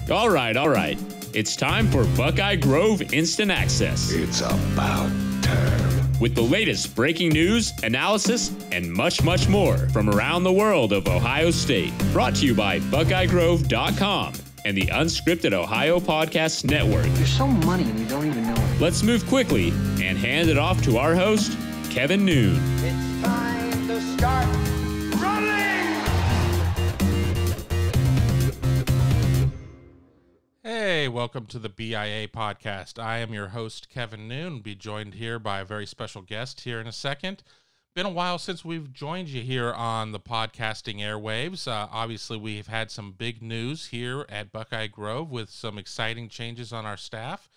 All right. It's time for Buckeye Grove Instant Access. It's about time. With the latest breaking news, analysis, and much, much more from around the world of Ohio State. Brought to you by BuckeyeGrove.com and the Unscripted Ohio Podcast Network. You're so money and you don't even know it. Let's move quickly and hand it off to our host, Kevin Noon. It's time to start running! Hey, welcome to the BIA podcast. I am your host, Kevin Noon. We'll be joined here by a very special guest here in a second. Been a while since we've joined you here on the podcasting airwaves. Obviously, we've had some big news here at Buckeye Grove with some exciting changes on our staff.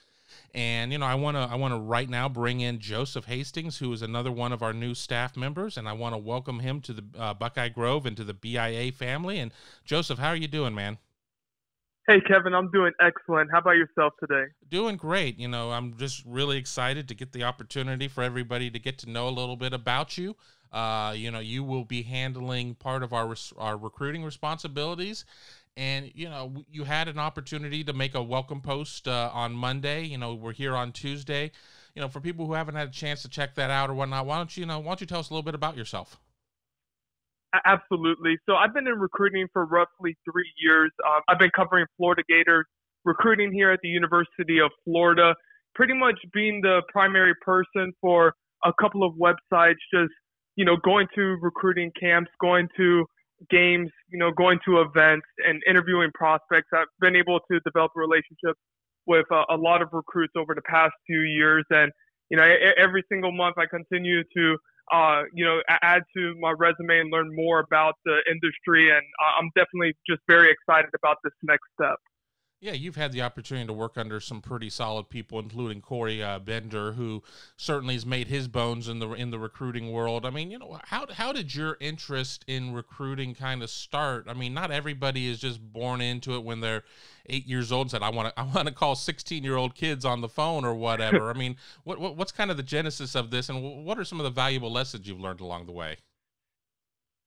And, I want to right now bring in Joseph Hastings, who is another one of our new staff members, and I want to welcome him to the Buckeye Grove and to the BIA family. And Joseph, how are you doing, man? Hey, Kevin, I'm doing excellent. How about yourself today? Doing great. I'm just really excited to get the opportunity for everybody to get to know a little bit about you. You will be handling part of our recruiting responsibilities. And, you had an opportunity to make a welcome post on Monday. We're here on Tuesday. For people who haven't had a chance to check that out or whatnot, why don't you tell us a little bit about yourself? Absolutely. So I've been in recruiting for roughly 3 years. I've been covering Florida Gators, recruiting here at the University of Florida, pretty much being the primary person for a couple of websites, just, going to recruiting camps, going to games, going to events and interviewing prospects. I've been able to develop a relationship with a lot of recruits over the past few years. And, every single month I continue to add to my resume and learn more about the industry. And I'm definitely just very excited about this next step. Yeah, you've had the opportunity to work under some pretty solid people, including Corey Bender, who certainly has made his bones in the recruiting world. I mean, how did your interest in recruiting kind of start? I mean, not everybody is just born into it when they're 8 years old and said, I want to call 16-year-old kids on the phone or whatever. I mean, what's kind of the genesis of this, and what are some of the valuable lessons you've learned along the way?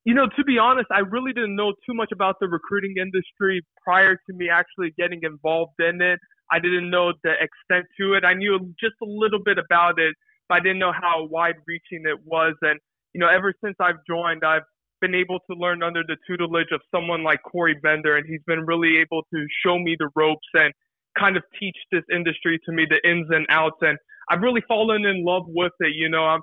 To be honest, I really didn't know too much about the recruiting industry prior to me actually getting involved in it. I didn't know the extent to it. I knew just a little bit about it, but I didn't know how wide-reaching it was. And, ever since I've joined, I've been able to learn under the tutelage of someone like Corey Bender, and he's been really able to show me the ropes and kind of teach this industry to me, the ins and outs. And I've really fallen in love with it.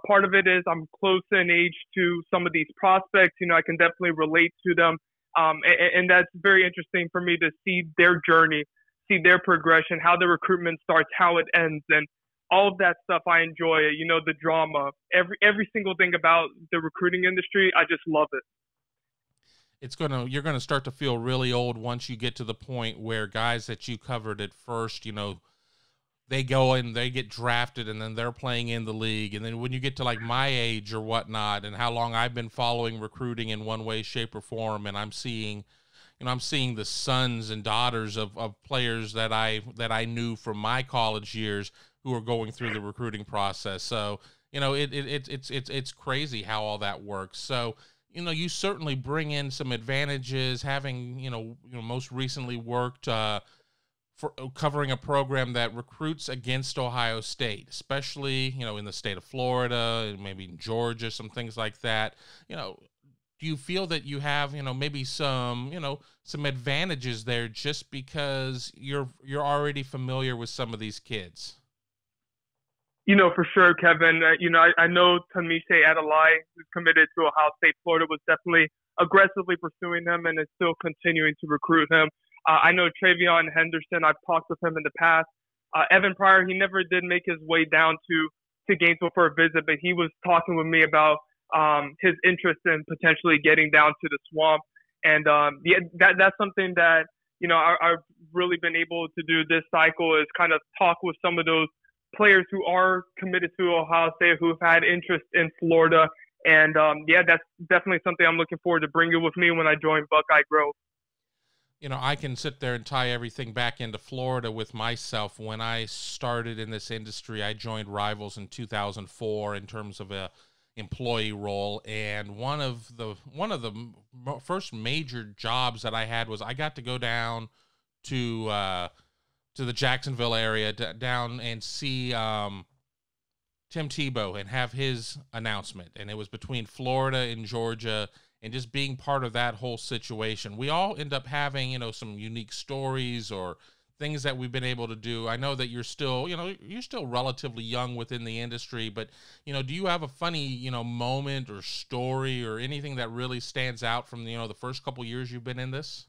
Part of it is I'm close in age to some of these prospects. I can definitely relate to them. And that's very interesting for me to see their journey, see their progression, how the recruitment starts, how it ends, and all of that stuff. I enjoy it. The drama, every single thing about the recruiting industry. I just love it. You're gonna start to feel really old once you get to the point where guys that you covered at first, they go and they get drafted and then they're playing in the league. And then when you get to like my age or whatnot and how long I've been following recruiting in one way, shape or form. And I'm seeing the sons and daughters of players that I knew from my college years who are going through the recruiting process. So, it's crazy how all that works. So, you certainly bring in some advantages having, most recently worked, for covering a program that recruits against Ohio State, especially, in the state of Florida, maybe in Georgia, some things like that. Do you feel that you have, maybe some advantages there just because you're already familiar with some of these kids? For sure, Kevin. I know Tamishe Adelaide, who's committed to Ohio State, Florida, was definitely aggressively pursuing him and is still continuing to recruit him. I know Travion Henderson. I've talked with him in the past. Evan Pryor, he never did make his way down to Gainesville for a visit, but he was talking with me about his interest in potentially getting down to the Swamp. And that's something that I've really been able to do this cycle, is kind of talk with some of those players who are committed to Ohio State, who've had interest in Florida. And that's definitely something I'm looking forward to bringing with me when I join Buckeye Grove. I can sit there and tie everything back into Florida with myself. When I started in this industry, I joined Rivals in 2004 in terms of a employee role, and one of the first major jobs that I had was I got to go down to the Jacksonville area down and see Tim Tebow and have his announcement. And it was between Florida and Georgia, and just being part of that whole situation. We all end up having, you know, some unique stories or things that we've been able to do. I know that you're still relatively young within the industry, but, you know, do you have a funny, you know, moment or story or anything that really stands out from, you know, the first couple years you've been in this?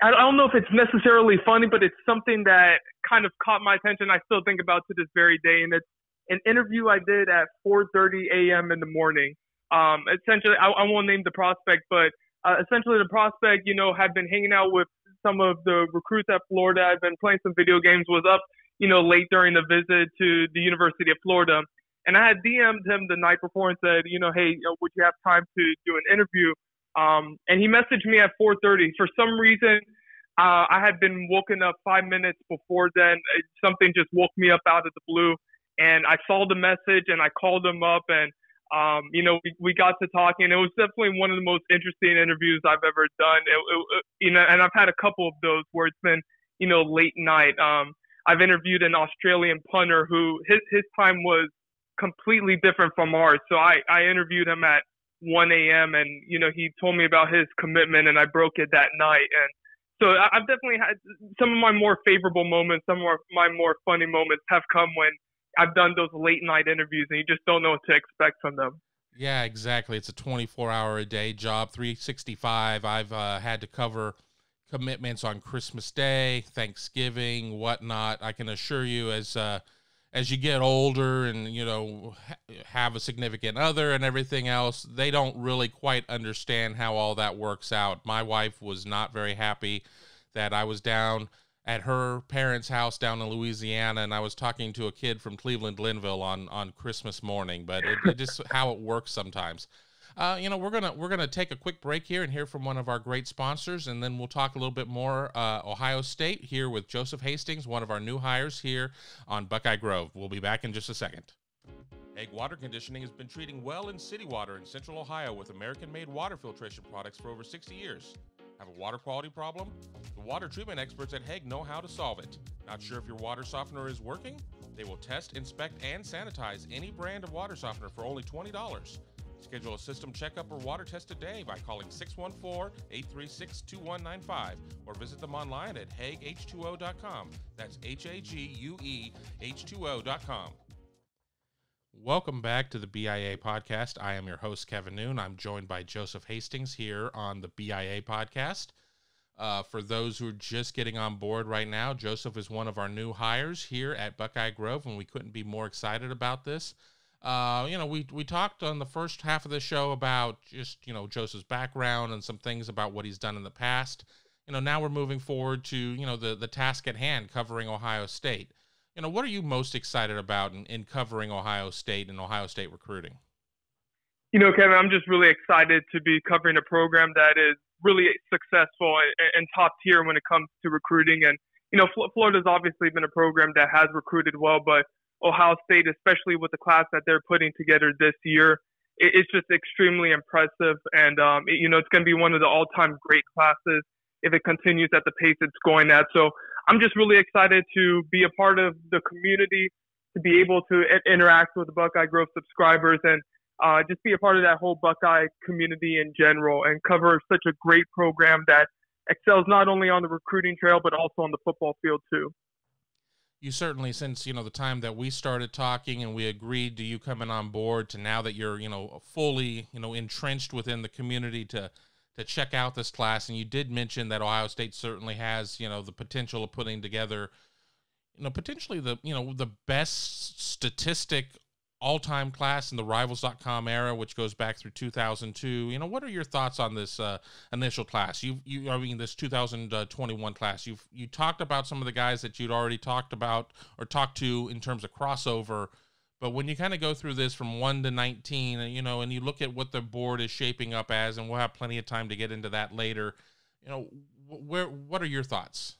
I don't know if it's necessarily funny, but it's something that kind of caught my attention. I still think about to this very day, and it's an interview I did at 4:30 a.m. in the morning. Essentially, I won't name the prospect, but essentially the prospect, you know, had been hanging out with some of the recruits at Florida. I'd been playing some video games, was up, you know, late during the visit to the University of Florida. And I had DM'd him the night before and said, you know, hey, would you have time to do an interview? And he messaged me at 4:30. For some reason, I had been woken up 5 minutes before then. Something just woke me up out of the blue. And I saw the message and I called him up, and you know, we got to talking. It was definitely one of the most interesting interviews I've ever done. You know, and I've had a couple of those where it's been, you know, late night. I've interviewed an Australian punter who his time was completely different from ours. So I interviewed him at 1 a.m. and, you know, he told me about his commitment, and I broke it that night. And so I've definitely had some of my more favorable moments, some of my more funny moments have come when I've done those late night interviews and you just don't know what to expect from them. Yeah, exactly. It's a 24-hour-a-day job, 365. I've had to cover commitments on Christmas Day, Thanksgiving, whatnot. I can assure you, as you get older and, you know, have a significant other and everything else, they don't really quite understand how all that works out. My wife was not very happy that I was down at her parents' house down in Louisiana, and I was talking to a kid from Cleveland, Glenville on Christmas morning, but it just how it works sometimes. You know, we're gonna take a quick break here and hear from one of our great sponsors, and then we'll talk a little bit more Ohio State here with Joseph Hastings, one of our new hires here on Buckeye Grove. We'll be back in just a second. Egg Water Conditioning has been treating well in city water in Central Ohio with American-made water filtration products for over 60 years. Have a water quality problem? The water treatment experts at Hague know how to solve it. Not sure if your water softener is working? They will test, inspect, and sanitize any brand of water softener for only $20. Schedule a system checkup or water test today by calling 614-836-2195 or visit them online at HagueH2O.com. That's HAGUE H2O.com. Welcome back to the BIA podcast. I am your host, Kevin Noon. I'm joined by Joseph Hastings here on the BIA podcast. For those who are just getting on board right now, Joseph is one of our new hires here at Buckeye Grove, and we couldn't be more excited about this. You know, we talked on the first half of the show about just, you know, Joseph's background and some things about what he's done in the past. You know, now we're moving forward to, you know, the task at hand, covering Ohio State. You know, what are you most excited about in covering Ohio State and Ohio State recruiting? You know, Kevin, I'm just really excited to be covering a program that is really successful and top tier when it comes to recruiting. And, you know, Florida's obviously been a program that has recruited well, but Ohio State, especially with the class that they're putting together this year, it's just extremely impressive. And, you know, it's going to be one of the all-time great classes if it continues at the pace it's going at. So I'm just really excited to be a part of the community, to be able to interact with the Buckeye Grove subscribers, and just be a part of that whole Buckeye community in general, and cover such a great program that excels not only on the recruiting trail, but also on the football field too. You certainly, since, you know, the time that we started talking and we agreed to you coming on board to now that you're, you know, fully, you know, entrenched within the community to check out this class. And you did mention that Ohio State certainly has, you know, the potential of putting together, you know, potentially the, you know, the best statistic all-time class in the Rivals.com era, which goes back through 2002. You know, what are your thoughts on this initial class? I mean, this 2021 class. You talked about some of the guys that you'd already talked about or talked to in terms of crossover, but when you kind of go through this from 1 to 19, you know, and you look at what the board is shaping up as, and we'll have plenty of time to get into that later, you know, what are your thoughts?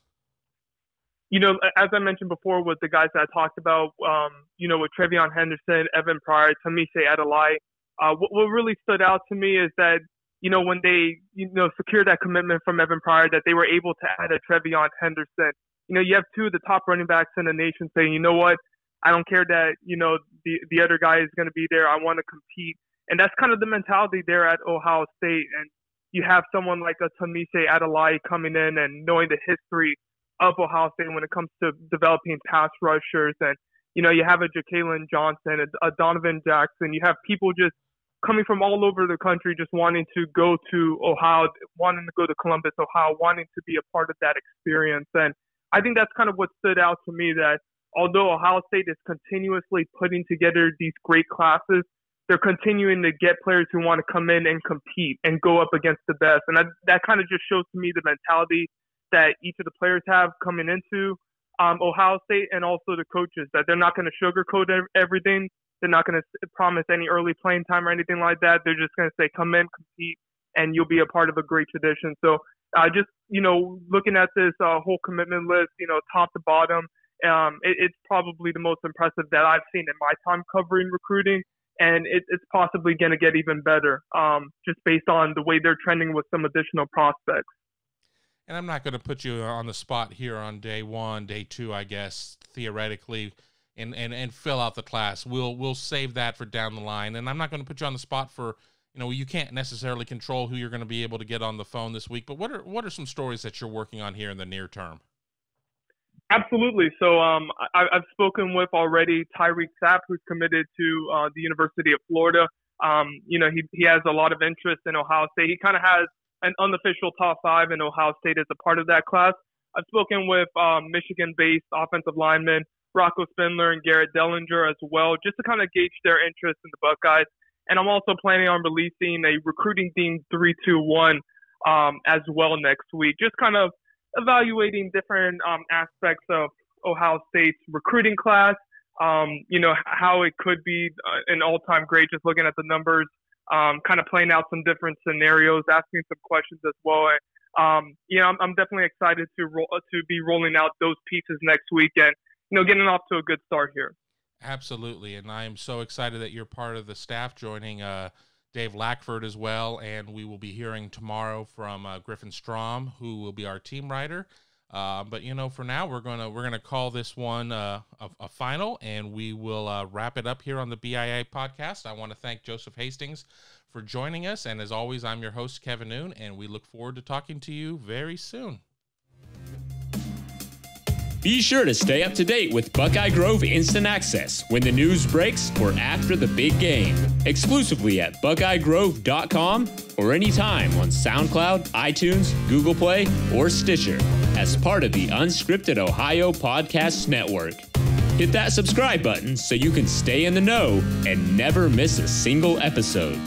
You know, as I mentioned before with the guys that I talked about, you know, with Trevion Henderson, Evan Pryor, Tamise Adelai, what really stood out to me is that when they, secured that commitment from Evan Pryor, that they were able to add a Trevion Henderson. You have two of the top running backs in the nation saying, you know what, I don't care that, the other guy is going to be there. I want to compete. And that's kind of the mentality there at Ohio State. And you have someone like a Tamise Adelaide coming in and knowing the history of Ohio State when it comes to developing pass rushers. And, you have a Ja'Kalen Johnson, a Donovan Jackson. You have people just coming from all over the country just wanting to go to Ohio, wanting to go to Columbus, Ohio, wanting to be a part of that experience. And I think that's kind of what stood out to me, that although Ohio State is continuously putting together these great classes, they're continuing to get players who want to come in and compete and go up against the best. And that kind of just shows to me the mentality that each of the players have coming into Ohio State, and also the coaches, that they're not going to sugarcoat everything. They're not going to promise any early playing time or anything like that. They're just going to say, come in, compete, and you'll be a part of a great tradition. So just, looking at this whole commitment list, top to bottom, it's probably the most impressive that I've seen in my time covering recruiting. And it's possibly going to get even better, just based on the way they're trending with some additional prospects. And I'm not going to put you on the spot here on day one, day two, I guess, theoretically, and fill out the class. We'll save that for down the line. And I'm not going to put you on the spot for, you can't necessarily control who you're going to be able to get on the phone this week. But what are some stories that you're working on here in the near term? Absolutely. So I've spoken with already Tyreek Sapp, who's committed to the University of Florida. He has a lot of interest in Ohio State. He kind of has an unofficial top 5 in Ohio State as a part of that class. I've spoken with Michigan-based offensive linemen Rocco Spindler and Garrett Dellinger as well, just to kind of gauge their interest in the Buckeyes. And I'm also planning on releasing a recruiting themed 3-2-1 as well next week, just kind of evaluating different aspects of Ohio State's recruiting class, how it could be an all-time great, just looking at the numbers, kind of playing out some different scenarios, asking some questions as well. I'm definitely excited to be rolling out those pieces next week and, getting off to a good start here. Absolutely, and I am so excited that you're part of the staff, joining Dave Lackford as well, and we will be hearing tomorrow from Griffin Strom, who will be our team writer. But for now, we're gonna call this one a final, and we will wrap it up here on the BIA podcast. I want to thank Joseph Hastings for joining us, and as always, I'm your host, Kevin Noon, and we look forward to talking to you very soon. Be sure to stay up to date with Buckeye Grove Instant Access when the news breaks or after the big game, exclusively at BuckeyeGrove.com or anytime on SoundCloud, iTunes, Google Play, or Stitcher as part of the Unscripted Ohio Podcasts Network. Hit that subscribe button so you can stay in the know and never miss a single episode.